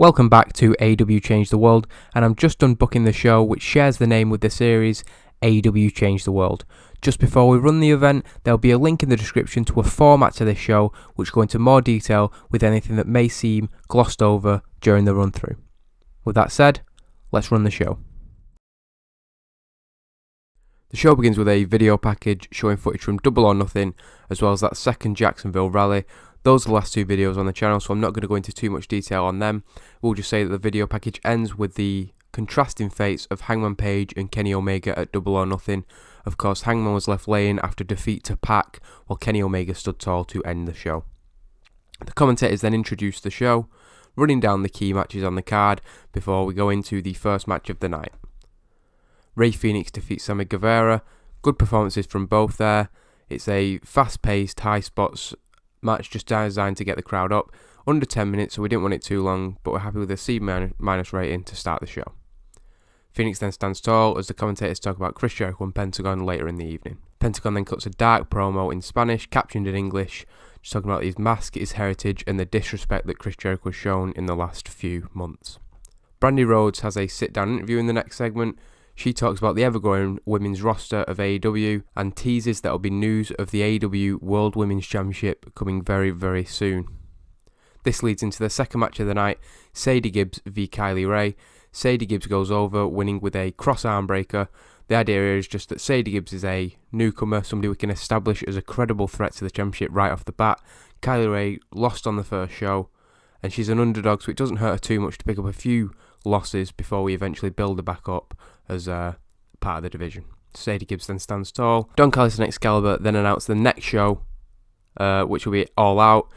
Welcome back to AEW Change the World, and I'm just done booking the show which shares the name with the series, AEW Change the World. Just before we run the event, there'll be a link in the description to a format to this show which go into more detail with anything that may seem glossed over during the run through. With that said, let's run the show. The show begins with a video package showing footage from Double or Nothing, as well as that second Jacksonville rally. Those are the last two videos on the channel, so I'm not going to go into too much detail on them. We'll just say that the video package ends with the contrasting fates of Hangman Page and Kenny Omega at Double or Nothing. Of course, Hangman was left laying after defeat to Pac, while Kenny Omega stood tall to end the show. The commentators then introduced the show, running down the key matches on the card before we go into the first match of the night. Rey Fenix defeats Sammy Guevara. Good performances from both there. It's a fast-paced, high spots match just designed to get the crowd up. Under 10 minutes, so we didn't want it too long, but we're happy with a C- rating to start the show. Phoenix then stands tall as the commentators talk about Chris Jericho and Pentagon later in the evening. Pentagon then cuts a dark promo in Spanish, captioned in English, just talking about his mask, his heritage, and the disrespect that Chris Jericho has shown in the last few months. Brandy Rhodes has a sit-down interview in the next segment. She talks about the ever-growing women's roster of AEW and teases that there will be news of the AEW World Women's Championship coming very, very soon. This leads into the second match of the night, Sadie Gibbs v Kylie Rae. Sadie Gibbs goes over, winning with a cross arm breaker. The idea is just that Sadie Gibbs is a newcomer, somebody we can establish as a credible threat to the championship right off the bat. Kylie Rae lost on the first show, and she's an underdog, so it doesn't hurt her too much to pick up a few losses before we eventually build her back up as part of the division. Sadie Gibbs then stands tall. Don Callis and Excalibur then announce the next show, which will be All Out.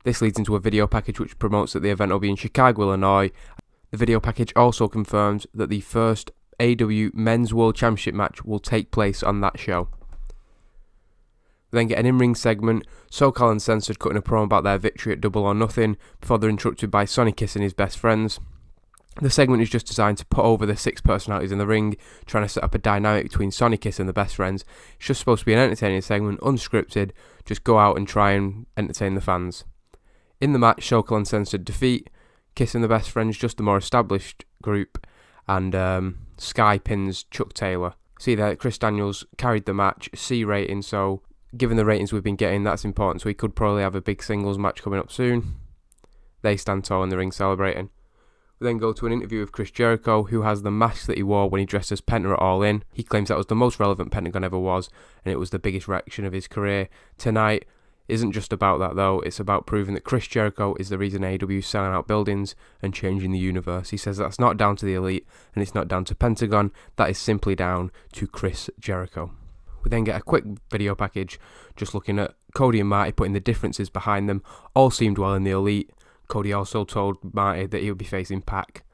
This leads into a video package which promotes that the event will be in Chicago, Illinois. The video package also confirms that the first AEW Men's World Championship match will take place on that show. We then get an in-ring segment, SoCal Uncensored cutting a promo about their victory at Double or Nothing before they're interrupted by Sonny Kiss and his best friends. The segment is just designed to put over the six personalities in the ring, trying to set up a dynamic between Sonny Kiss and the best friends. It's just supposed to be an entertaining segment, unscripted, just go out and try and entertain the fans. In the match, SoCal Uncensored defeat Kiss and the best friends, just the more established group, and Sky pins Chuck Taylor. See there, Chris Daniels carried the match, C rating, so given the ratings we've been getting, that's important, so we could probably have a big singles match coming up soon. They stand tall in the ring celebrating. We then go to an interview with Chris Jericho, who has the mask that he wore when he dressed as Penta at All In. He claims that was the most relevant Pentagon ever was, and it was the biggest reaction of his career. Tonight isn't just about that though, it's about proving that Chris Jericho is the reason AEW is selling out buildings and changing the universe. He says that's not down to the Elite, and it's not down to Pentagon, that is simply down to Chris Jericho. We then get a quick video package, just looking at Cody and Marty, putting the differences behind them. All seemed well in the Elite. Cody also told Marty that he would be facing Pac.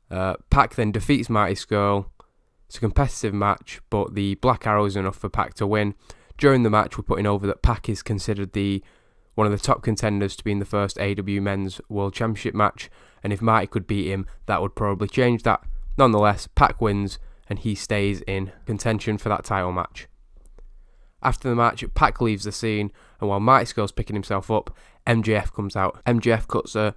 Pac then defeats Marty Scurll. It's a competitive match, but the Black Arrow is enough for Pac to win. During the match, we're putting over that Pac is considered one of the top contenders to be in the first AEW Men's World Championship match, and if Marty could beat him, that would probably change that. Nonetheless, Pac wins, and he stays in contention for that title match. After the match, Pac leaves the scene, and while Marty Scurll's picking himself up, MJF comes out. MJF cuts a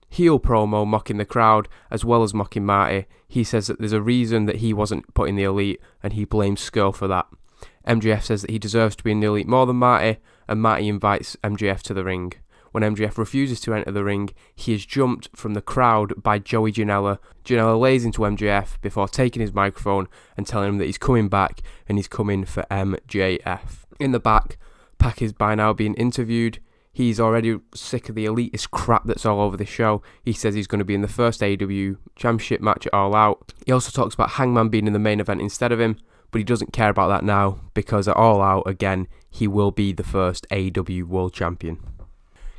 heel promo mocking the crowd as well as mocking Marty. He says that there's a reason that he wasn't put in the Elite, and he blames Scurll for that. MJF says that he deserves to be in the Elite more than Marty, and Marty invites MJF to the ring. When MJF refuses to enter the ring, he is jumped from the crowd by Joey Janela. Janela lays into MJF before taking his microphone and telling him that he's coming back and he's coming for MJF. In the back, Pac is by now being interviewed. He's already sick of the elitist crap that's all over the show. He says he's going to be in the first AEW Championship match at All Out. He also talks about Hangman being in the main event instead of him, but he doesn't care about that now because at All Out, again, he will be the first AEW World Champion.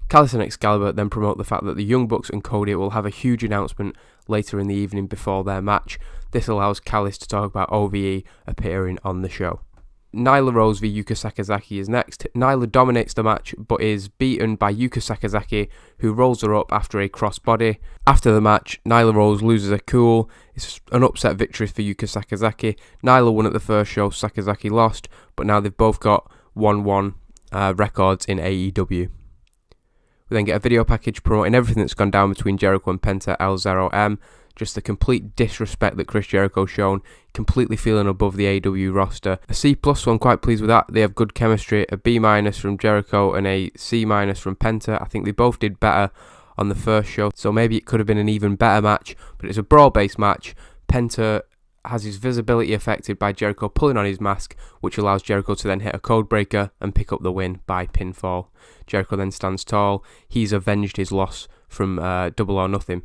Callis and Excalibur then promote the fact that the Young Bucks and Cody will have a huge announcement later in the evening before their match. This allows Callis to talk about OVE appearing on the show. Nyla Rose v Yuka Sakazaki is next. Nyla dominates the match but is beaten by Yuka Sakazaki, who rolls her up after a crossbody. After the match, Nyla Rose loses her cool. It's an upset victory for Yuka Sakazaki. Nyla won at the first show, Sakazaki lost, but now they've both got 1-1 records in AEW. We then get a video package promoting everything that's gone down between Jericho and Penta L0M. Just the complete disrespect that Chris Jericho's shown, completely feeling above the AEW roster. A C+, so I'm quite pleased with that. They have good chemistry. A B- from Jericho and a C- from Penta. I think they both did better on the first show, so maybe it could have been an even better match, but it's a brawl-based match. Penta has his visibility affected by Jericho pulling on his mask, which allows Jericho to then hit a code breaker and pick up the win by pinfall. Jericho then stands tall. He's avenged his loss from Double or Nothing.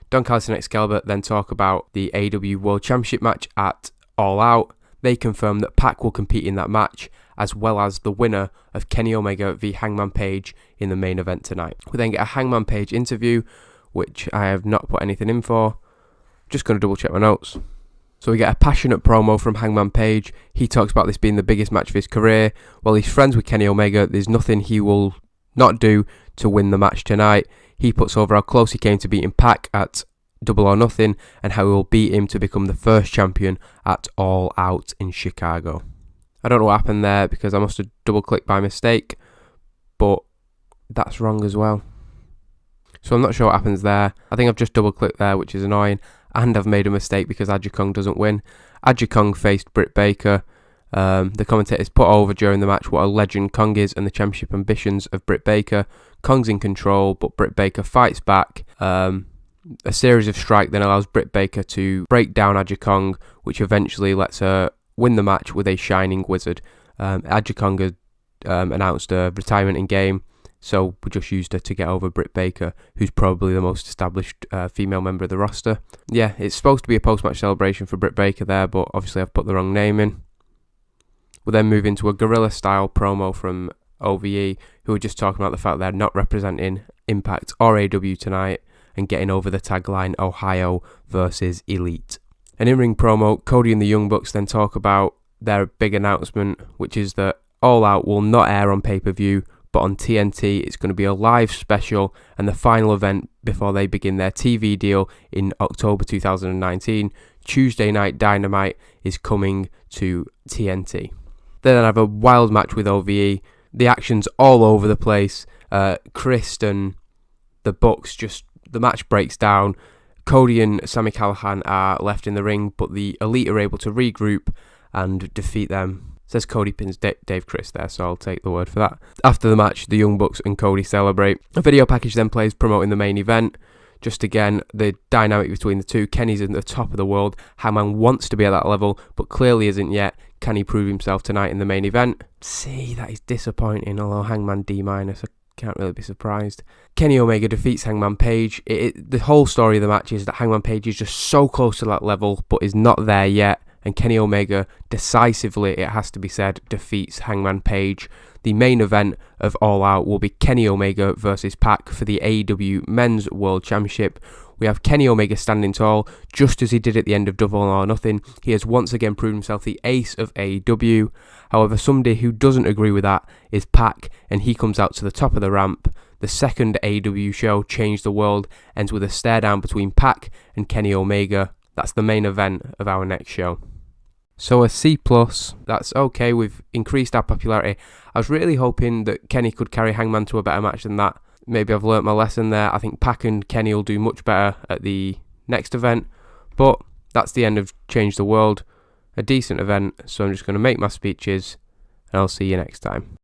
Don Callis and Excalibur then talk about the AEW World Championship match at All Out. They confirm that Pac will compete in that match, as well as the winner of Kenny Omega v Hangman Page in the main event tonight. We then get a Hangman Page interview, which I have not put anything in for. Just going to double check my notes. So we get a passionate promo from Hangman Page. He talks about this being the biggest match of his career. While he's friends with Kenny Omega, there's nothing he will not do to win the match tonight. He puts over how close he came to beating Pac at Double or Nothing, and how he will beat him to become the first champion at All Out in Chicago. I don't know what happened there because I must have double clicked by mistake, but that's wrong as well. So I'm not sure what happens there. I think I've just double clicked there, which is annoying, and I've made a mistake because Aja Kong doesn't win. Aja Kong faced Britt Baker. The commentators put over during the match what a legend Kong is and the championship ambitions of Britt Baker. Kong's in control, but Britt Baker fights back. A series of strikes then allows Britt Baker to break down Aja Kong, which eventually lets her win the match with a Shining Wizard. Aja Kong had announced a retirement in game, so we just used her to get over Britt Baker, who's probably the most established female member of the roster. Yeah, it's supposed to be a post-match celebration for Britt Baker there, but obviously I've put the wrong name in. We'll then move into a guerrilla-style promo from OVE, who are just talking about the fact they're not representing Impact or AEW tonight, and getting over the tagline Ohio versus Elite. An in-ring promo, Cody and the Young Bucks then talk about their big announcement, which is that All Out will not air on pay-per-view, but on TNT it's going to be a live special and the final event before they begin their TV deal in October 2019. Tuesday Night Dynamite is coming to TNT. They then have a wild match with OVE. The action's all over the place. Chris and the Bucks the match breaks down. Cody and Sami Callihan are left in the ring, but the Elite are able to regroup and defeat them. It says Cody pins Dave Chris there, so I'll take the word for that. After the match, the Young Bucks and Cody celebrate. A video package then plays promoting the main event. Just again, the dynamic between the two. Kenny's at the top of the world. Hangman wants to be at that level, but clearly isn't yet. Can he prove himself tonight in the main event? See, that is disappointing, although Hangman D-. Can't really be surprised. Kenny Omega defeats Hangman Page. The whole story of the match is that Hangman Page is just so close to that level, but is not there yet. And Kenny Omega decisively, it has to be said, defeats Hangman Page. The main event of All Out will be Kenny Omega versus Pac for the AEW Men's World Championship. We have Kenny Omega standing tall, just as he did at the end of Double or Nothing. He has once again proven himself the ace of AEW. However, somebody who doesn't agree with that is Pac, and he comes out to the top of the ramp. The second AEW show, Change the World, ends with a stare down between Pac and Kenny Omega. That's the main event of our next show. So a C+, that's okay, we've increased our popularity. I was really hoping that Kenny could carry Hangman to a better match than that. Maybe I've learnt my lesson there. I think Pac and Kenny will do much better at the next event. But that's the end of Change the World. A decent event, so I'm just going to make my speeches, and I'll see you next time.